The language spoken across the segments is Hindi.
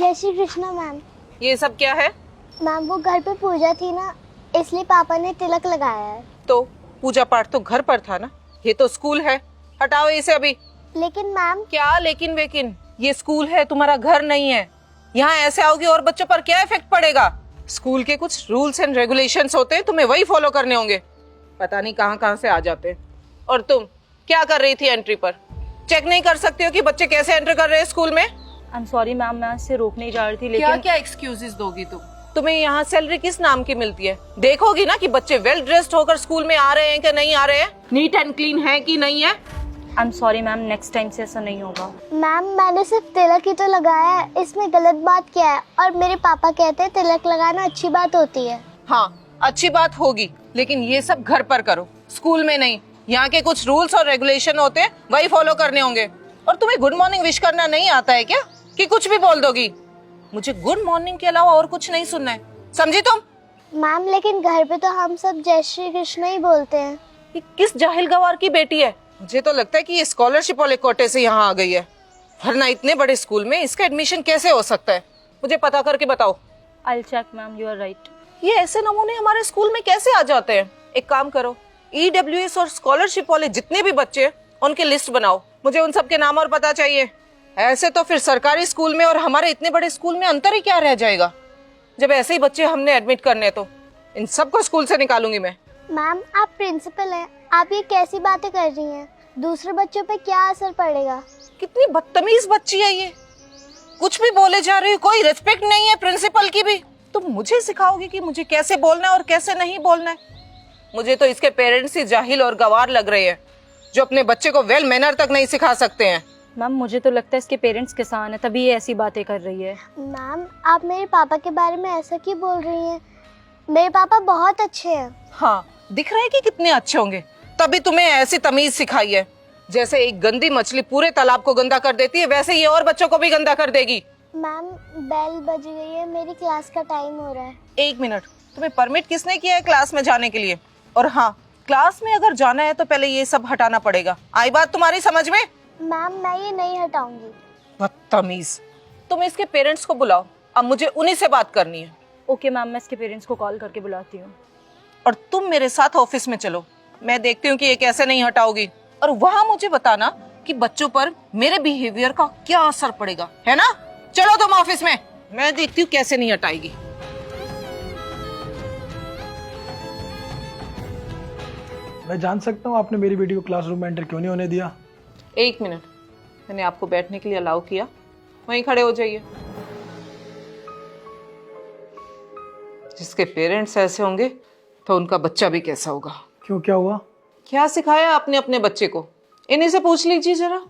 जय श्री कृष्णा मैम। ये सब क्या है? मैम वो घर पे पूजा थी ना, इसलिए पापा ने तिलक लगाया है। तो पूजा पाठ तो घर पर था ना, ये तो स्कूल है, हटाओ इसे अभी। लेकिन मैम। क्या लेकिन वेकिन? ये स्कूल है, तुम्हारा घर नहीं है। यहाँ ऐसे आओगे और बच्चों पर क्या इफेक्ट पड़ेगा? स्कूल के कुछ रूल्स एंड रेगुलेशंस होते हैं, तुम्हें वही फॉलो करने होंगे। पता नहीं कहाँ कहाँ से आ जाते हैं। और तुम क्या कर रही थी एंट्री पर? चेक नहीं कर सकते हो कि बच्चे कैसे एंटर कर रहे हैं स्कूल में? आई एम सॉरी मैम, मैं इससे रोक नहीं जा रही थी, लेकिन क्या क्या एक्सक्यूजेस दोगी तुम? तुम्हें यहाँ सैलरी किस नाम की मिलती है? देखोगी ना कि बच्चे वेल ड्रेस्ड होकर स्कूल में आ रहे हैं कि नहीं आ रहे हैं, नीट एंड क्लीन है कि नहीं है। I am sorry ma'am, next time से ऐसा नहीं होगा। मैम मैंने सिर्फ तिलक ही तो लगाया है, इसमें गलत बात क्या है? और मेरे पापा कहते हैं तिलक लगाना अच्छी बात होती है। हाँ अच्छी बात होगी, लेकिन ये सब घर पर करो, स्कूल में नहीं। यहाँ के कुछ रूल्स और रेगुलेशन होते हैं, वही फॉलो करने होंगे। और तुम्हें गुड मॉर्निंग विश करना नहीं आता है क्या, कि कुछ भी बोल दोगी? मुझे गुड मॉर्निंग के अलावा और कुछ नहीं सुनना है, समझी तुम? मैम लेकिन घर पे तो हम सब जय श्री कृष्ण ही बोलते हैं। ये किस जाहिल गवार की बेटी है? मुझे तो लगता है कि ये स्कॉलरशिप वाले कोटे से यहाँ आ गई है, वरना इतने बड़े स्कूल में इसका एडमिशन कैसे हो सकता है? मुझे पता करके बताओ। I will check ma'am, you are right. ये ऐसे नमूने हमारे स्कूल में कैसे आ जाते हैं? एक काम करो, EWS और स्कॉलरशिप वाले जितने भी बच्चे हैं उनकी लिस्ट बनाओ, मुझे उन सब के नाम और पता चाहिए। ऐसे तो फिर सरकारी स्कूल में और हमारे इतने बड़े स्कूल में अंतर ही क्या रह जाएगा? जब ऐसे ही बच्चे हमने एडमिट करने तो इन सबको स्कूल से निकालूंगी मैं। मैम आप प्रिंसिपल हैं, आप ये कैसी बातें कर रही हैं? दूसरे बच्चों पे क्या असर पड़ेगा? कितनी बदतमीज बच्ची है ये, कुछ भी बोले जा रही है, कोई रिस्पेक्ट नहीं है प्रिंसिपल की भी। तुम मुझे सिखाओगी कि मुझे कैसे बोलना है और कैसे नहीं बोलना है? मुझे तो इसके पेरेंट्स ही जाहिल और गवार लग रहे हैं, जो अपने बच्चे को वेल मैनर तक नहीं सिखा सकते हैं। मैम मुझे तो लगता है इसके पेरेंट्स किसान है, तभी ये ऐसी बातें कर रही है। मैम आप मेरे पापा के बारे में ऐसा क्यों बोल रही हैं? मेरे पापा बहुत अच्छे हैं। हाँ दिख रहा है कि कितने अच्छे होंगे, तभी तुम्हें ऐसी तमीज सिखाई है। जैसे एक गंदी मछली पूरे तालाब को गंदा कर देती है, वैसे ये और बच्चों को भी गंदा कर देगी। मैम बेल बज गई है, मेरी क्लास का टाइम हो रहा है। एक मिनट, तुम्हें परमिट किसने किया है क्लास में जाने के लिए? और हाँ, क्लास में अगर जाना है तो पहले ये सब हटाना पड़ेगा। आई बात तुम्हारी समझ में? मैम मैं ये नहीं हटाऊंगी। बदतमीज। तुम इसके पेरेंट्स को बुलाओ, अब मुझे उन्हीं से बात करनी है। ओके मैम, मैं इसके पेरेंट्स को कॉल करके बुलाती हूँ। और तुम मेरे साथ ऑफिस में चलो, मैं देखती हूँ कि ये कैसे नहीं हटाओगी। और वहाँ मुझे बताना कि बच्चों पर मेरे बिहेवियर का क्या असर पड़ेगा, है ना? चलो तुम ऑफिस में, मैं देखती हूँ कैसे नहीं हटाएगी। मैं जान सकता हूँ आपने मेरी बेटी को क्लासरूम में एंटर क्यों नहीं होने दिया? एक मिनट, मैंने आपको बैठने के लिए अलाउ किया, वहीं खड़े हो जाइए। जिसके पेरेंट्स ऐसे होंगे तो उनका बच्चा भी कैसा होगा। क्यों, क्या हुआ? क्या सिखाया आपने अपने बच्चे को? इन्हीं से पूछ लीजिए जरा।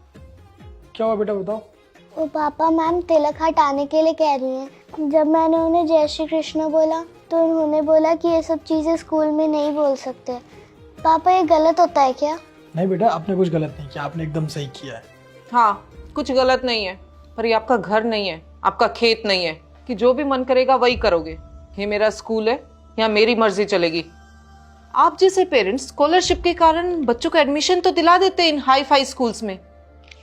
क्या हुआ बेटा, बताओ। वो पापा मैम तिलक हटाने के लिए कह रही हैं। जब मैंने उन्हें जय श्री कृष्ण बोला तो उन्होंने बोला कि ये सब चीज़ें स्कूल में नहीं बोल सकते। पापा ये गलत होता है क्या? नहीं बेटा, आपने कुछ गलत नहीं किया, आपने एकदम सही किया है। हाँ कुछ गलत नहीं है, पर ये आपका घर नहीं है, आपका खेत नहीं है कि जो भी मन करेगा वही करोगे। ये मेरा स्कूल है, यहाँ मेरी मर्जी चलेगी। आप जैसे पेरेंट्स स्कॉलरशिप के कारण बच्चों को एडमिशन तो दिला देते इन हाई फाई स्कूल्स में,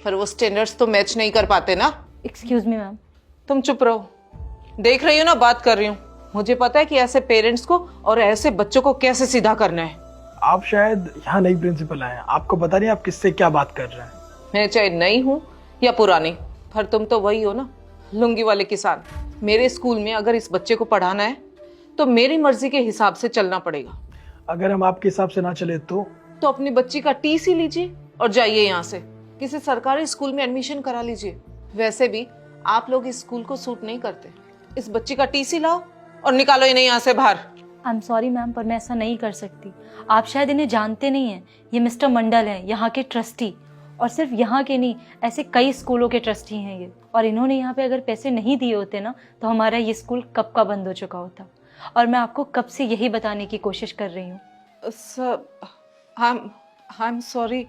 पर वो स्टैंडर्ड्स तो मैच नहीं कर पाते ना। Excuse me ma'am. तुम चुप रहो, देख रही हो ना बात कर रही हूँ। मुझे पता है कि ऐसे पेरेंट्स को और ऐसे बच्चों को कैसे सीधा करना है। आप शायद यहाँ नई प्रिंसिपल आए हैं, आपको पता नहीं आप किससे क्या बात कर रहे हैं। मैं चाहे नई हूँ या पुरानी, पर तुम तो वही हो ना, लुंगी वाले किसान। मेरे स्कूल में अगर इस बच्चे को पढ़ाना है तो मेरी मर्जी के हिसाब से चलना पड़ेगा। अगर हम आपके हिसाब से ना चले तो अपनी बच्ची का TC लीजिए और जाइए यहाँ से, किसी सरकारी स्कूल में एडमिशन करा लीजिए। वैसे भी आप लोग इस स्कूल को सूट नहीं करते। इस बच्ची का TC लाओ और निकालो इन्हें यहाँ से बाहर। आई एम सॉरी मैम, पर मैं ऐसा नहीं कर सकती। आप शायद इन्हें जानते नहीं हैं, ये मिस्टर मंडल हैं, यहाँ के ट्रस्टी। और सिर्फ यहाँ के नहीं, ऐसे कई स्कूलों के ट्रस्टी हैं ये। और इन्होंने यहाँ पे अगर पैसे नहीं दिए होते ना तो हमारा ये स्कूल कब का बंद हो चुका होता। और मैं आपको कब से यही बताने की कोशिश कर रही हूँ। सर आई एम सॉरी,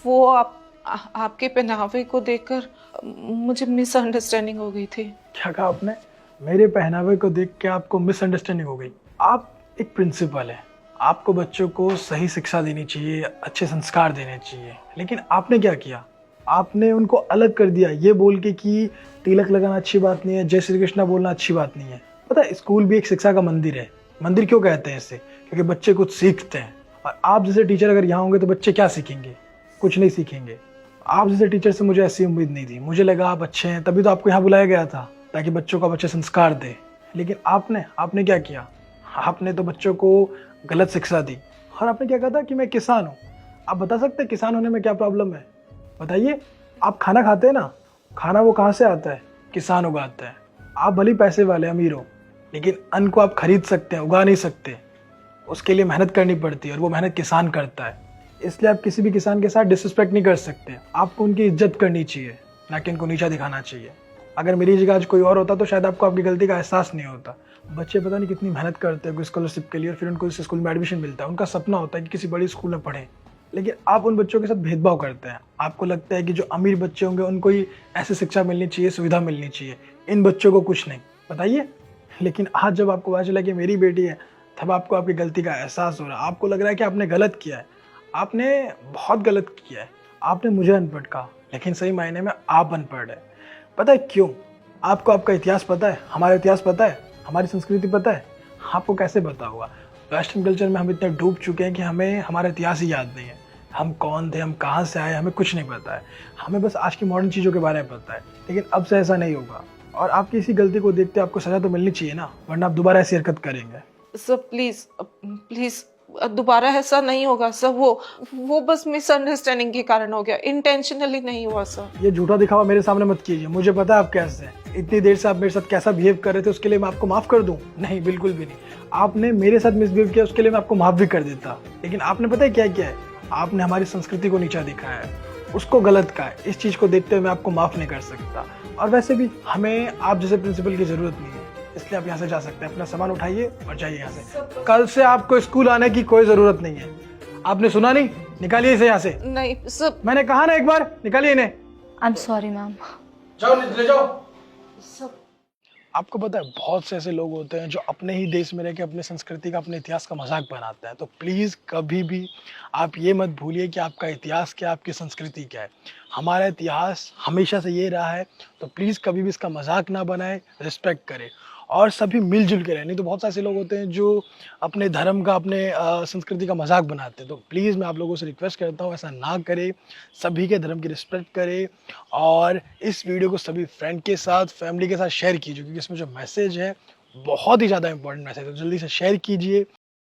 वो आपके पहनावे को देखकर मुझे मिसअंडरस्टैंडिंग हो गई थी। क्या कहा आपने? मेरे पहनावे को देख के आपको मिसअंडरस्टैंडिंग हो गई? आप एक प्रिंसिपल है, आपको बच्चों को सही शिक्षा देनी चाहिए, अच्छे संस्कार देने चाहिए, लेकिन आपने क्या किया? आपने उनको अलग कर दिया ये बोल के कि तिलक लगाना अच्छी बात नहीं है, जय श्री कृष्णा बोलना अच्छी बात नहीं है। पता है स्कूल भी एक शिक्षा का मंदिर है। मंदिर क्यों कहते हैं इसे? क्योंकि बच्चे कुछ सीखते हैं। और आप जैसे टीचर अगर यहाँ होंगे तो बच्चे क्या सीखेंगे? कुछ नहीं सीखेंगे। आप जैसे टीचर से मुझे ऐसी उम्मीद नहीं थी। मुझे लगा आप अच्छे हैं, तभी तो आपको यहाँ बुलाया गया था ताकि बच्चों को अच्छे संस्कार दे। लेकिन आपने क्या किया? आपने तो बच्चों को गलत शिक्षा दी। और आपने क्या कहा था कि मैं किसान हूँ। आप बता सकते हैं किसान होने में क्या प्रॉब्लम है? बताइए। आप खाना खाते हैं ना, खाना वो कहाँ से आता है? किसान उगाता है। आप भले पैसे वाले अमीर हो, लेकिन अन्न को आप खरीद सकते हैं, उगा नहीं सकते। उसके लिए मेहनत करनी पड़ती है और वो मेहनत किसान करता है। इसलिए आप किसी भी किसान के साथ डिसरिस्पेक्ट नहीं कर सकते। आपको उनकी इज्जत करनी चाहिए, ना कि उनको नीचा दिखाना चाहिए। अगर मेरी जगह आज कोई और होता तो शायद आपको आपकी गलती का एहसास नहीं होता। बच्चे पता नहीं कितनी मेहनत करते हैं स्कॉलरशिप के लिए और फिर उनको इस स्कूल में एडमिशन मिलता है। उनका सपना होता है कि किसी बड़ी स्कूल में पढ़ें, लेकिन आप उन बच्चों के साथ भेदभाव करते हैं। आपको लगता है कि जो अमीर बच्चे होंगे उनको ही ऐसी शिक्षा मिलनी चाहिए, सुविधा मिलनी चाहिए, इन बच्चों को कुछ नहीं। बताइए। लेकिन आज जब आपको पता चला कि मेरी बेटी है, तब आपको आपकी गलती का एहसास हो रहा है। आपको लग रहा है कि आपने गलत किया है। आपने बहुत गलत किया है। आपने मुझे अनपढ़ कहा, लेकिन सही मायने में आप अनपढ़ है। पता है क्यों? आपको आपका इतिहास पता है, हमारा इतिहास पता है, हमारी संस्कृति पता है? आपको कैसे पता होगा? वेस्टर्न कल्चर में हम इतने डूब चुके हैं कि हमें हमारा इतिहास ही याद नहीं है। हम कौन थे, हम कहाँ से आए, हमें कुछ नहीं पता है। हमें बस आज की मॉडर्न चीज़ों के बारे में पता है। लेकिन अब से ऐसा नहीं होगा। और आपकी इसी गलती को देखते आपको सज़ा तो मिलनी चाहिए ना, वरना आप दोबारा ऐसी हरकत करेंगे। सर प्लीज दोबारा ऐसा नहीं होगा सर। वो बस मिसअंडरस्टैंडिंग के कारण हो गया, इंटेंशनली नहीं हुआ सर। ये झूठा दिखावा मेरे सामने मत कीजिए। मुझे पता है आप कैसे हैं। इतनी देर से आप मेरे साथ कैसा बिहेव कर रहे थे, उसके लिए मैं आपको माफ़ कर दूं? नहीं, बिल्कुल भी नहीं। आपने मेरे साथ मिसबिहेव किया, उसके लिए मैं आपको माफ़ भी कर देता। लेकिन आपने पता है क्या किया है? आपने हमारी संस्कृति को नीचा दिखाया है, उसको गलत कहा है। इस चीज़ को देखते हुए मैं आपको माफ़ नहीं कर सकता। और वैसे भी हमें आप जैसे प्रिंसिपल की ज़रूरत नहीं है, इसलिए आप यहाँ से जा सकते हैं। अपना सामान उठाइए और जाइए यहाँ से। कल से आपको स्कूल आने की कोई ज़रूरत नहीं है। आपने सुना नहीं? निकालिए इसे यहाँ से। नहीं सर। मैंने कहा ना एक बार, निकालिए इन्हें। I am sorry ma'am. जाओ, ले जाओ। सब आपको पता है बहुत से ऐसे लोग होते हैं जो अपने ही देश में रह के अपने संस्कृति का, अपने इतिहास का मजाक बनाते हैं। तो प्लीज़ कभी भी आप ये मत भूलिए कि आपका इतिहास क्या, आपकी संस्कृति क्या है। हमारा इतिहास हमेशा से ये रहा है। तो प्लीज़ कभी भी इसका मजाक ना बनाएं, रिस्पेक्ट करें और सभी मिलजुल के रहें। नहीं तो बहुत सारे ऐसे लोग होते हैं जो अपने धर्म का, अपने संस्कृति का मजाक बनाते हैं। तो प्लीज़ मैं आप लोगों से रिक्वेस्ट करता हूँ ऐसा ना करें। सभी के धर्म की रिस्पेक्ट करें और इस वीडियो को सभी फ्रेंड के साथ, फैमिली के साथ शेयर कीजिए, क्योंकि इसमें जो मैसेज है बहुत ही ज़्यादा इंपॉर्टेंट मैसेज है। तो जल्दी से शेयर कीजिए